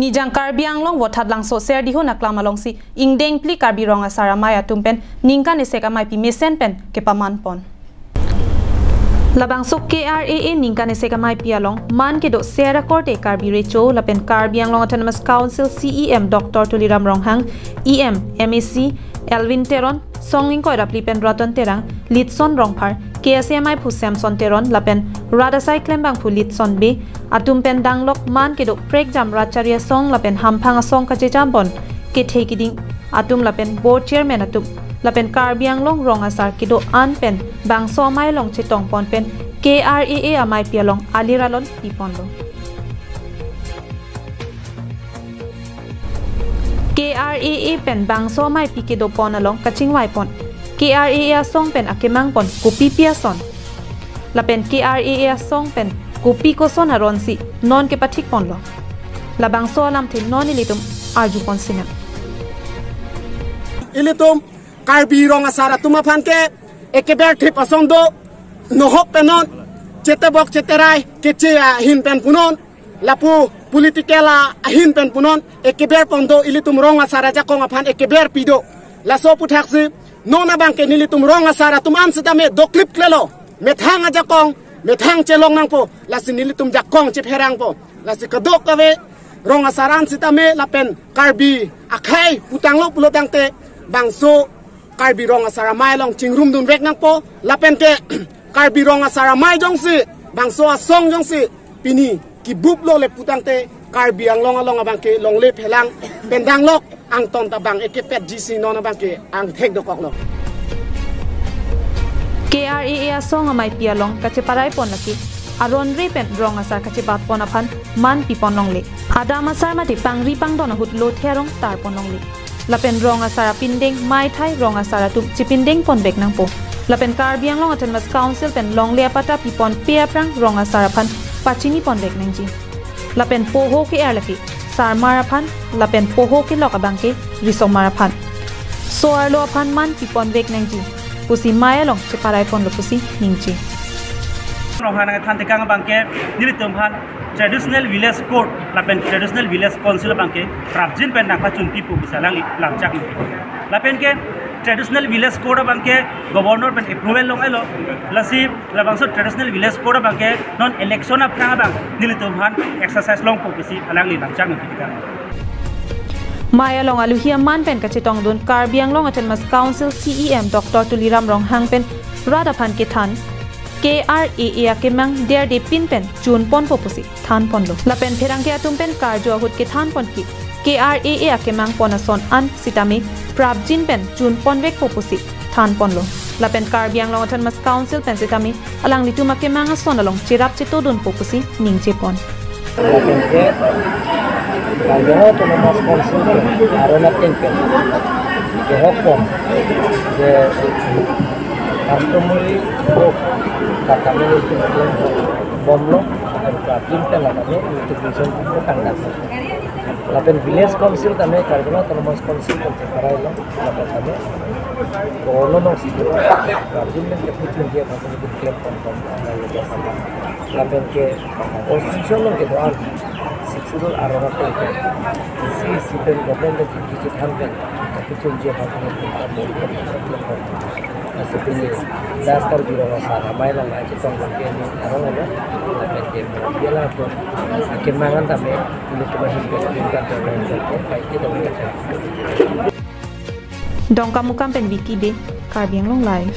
Nijang karbiang long votat lang so ser di ho naklama long si ingdeng pli karbi rong asara maya tumpen ningkan eseka mai pi mesen pen ke paman pon. Labang sok KRAA ningkan eseka mai pi along man ke do sera korte karbi recho lapen karbiang long autonomous council CEM Dr. Tuliram Ronghang EM MAC Elvin Teron songing ko rapli pen raton terang litson rongphar KSMI phusem son teron lapen radasai klembang phulit son be atum pen danglok man ke do prek jam racharya song lapen hamphang song ka chambon ke thekiding atum lapen board chairman atum lapen karbiang long rong asar ke do an pen bang so mai long chitong pon pen KRAA amai pialong aliralon ipon lo KRAA pen bang so mai pike do pon along kaching wai pon KRAA song pen akemang pon kopi pia son lapen KRAA song pen kopi ko son aron si non ke pathik pon lo labang so alam the non ilitum arju pon sinam ilitum karbi rong asara tuma phan ke ekeber thip asong do nohok penon chetabok cheterai kechea hin pen punon lapu politikela hin pen punon ekeber pondo ilitum rong asara jakong aphan ekeber pido laso puthaksi nona bangke nilitum rong asara tum an sidame do clip klelo methang ajakong methang chelong nangpo lasi nilitum jakong chepherang po lasi kadok kawe rong asaran sidame lapen karbi akhai putanglo pulotangte bangso karbi rong asara mai long chingrum dun rek nangpo lapen ke karbi rong asara mai jongsi bangso asong jongsi pini ki bublo le putangte karbi ang long abangke long le phelang pendang lok ang ton tabang ekepet GC nona bangke ang thek dokok lo KRAA song amai pialong kache parai pon laki aron re pen rong asar kache bat pon aphan man pi pon long le adam asar ma ti pangri pang don hut lo therong tar pon long le lapen rong asara pindeng mai thai rong asara tu chipindeng pon bek nang po lapen karbiang long autonomous council pen long le pata pi pon pe aprang rong asara phan pachini pon bek nang ji lapen poho ke er laki sar maraphan lapen poho ke lokabangke risom maraphan so arlo aphan man pi pon bek nang ji pusi maya long cheparai pon lo pusi ningchi rohana than tekang bangke nilitum phan traditional village court lapen traditional village council bangke prabjin pen nakha chunti pu bisalang lamchak lapen ke traditional village court bangke governor pen approval long elo lasi labangso traditional village court bangke non election of prang bang nilitum phan exercise long pu bisi alang li lamchak ngitika Maya long aluhia man pen kachitong dun karbiang long autonomous council CEM Dr. Tuliram Ronghang pen rada phan ke than KRAA akemang der de pin pen chun pon popusi than pon lo lapen pherang ke atum pen karjo hut ke than pon ki KRAA akemang ponason an sitami prabjin pen chun pon vek popusi than pon lo lapen karbiang long autonomous council pen sitami alang lituma kemang son along chirap chito dun popusi ningche pon Karbiang autonomous council arona pen ke hokon de customary kami itu bomlo prabjin pen kami itu vision itu tanggal lapen village council kami karbiang autonomous council pen parai lo lapen kami kono no situ prabjin pen ke putin dia kami itu claim pon lapen ke opposition lo ke doan sexual arona pen si pen government ke kitu thampen putin dia kami itu seperti dasar biro masalah mainan aja tongkol ini orang ada lapen dia lah tu kemangan tapi ini cuma hidup kita kayak kita mereka Dongka mukam pen wiki be karbiang long live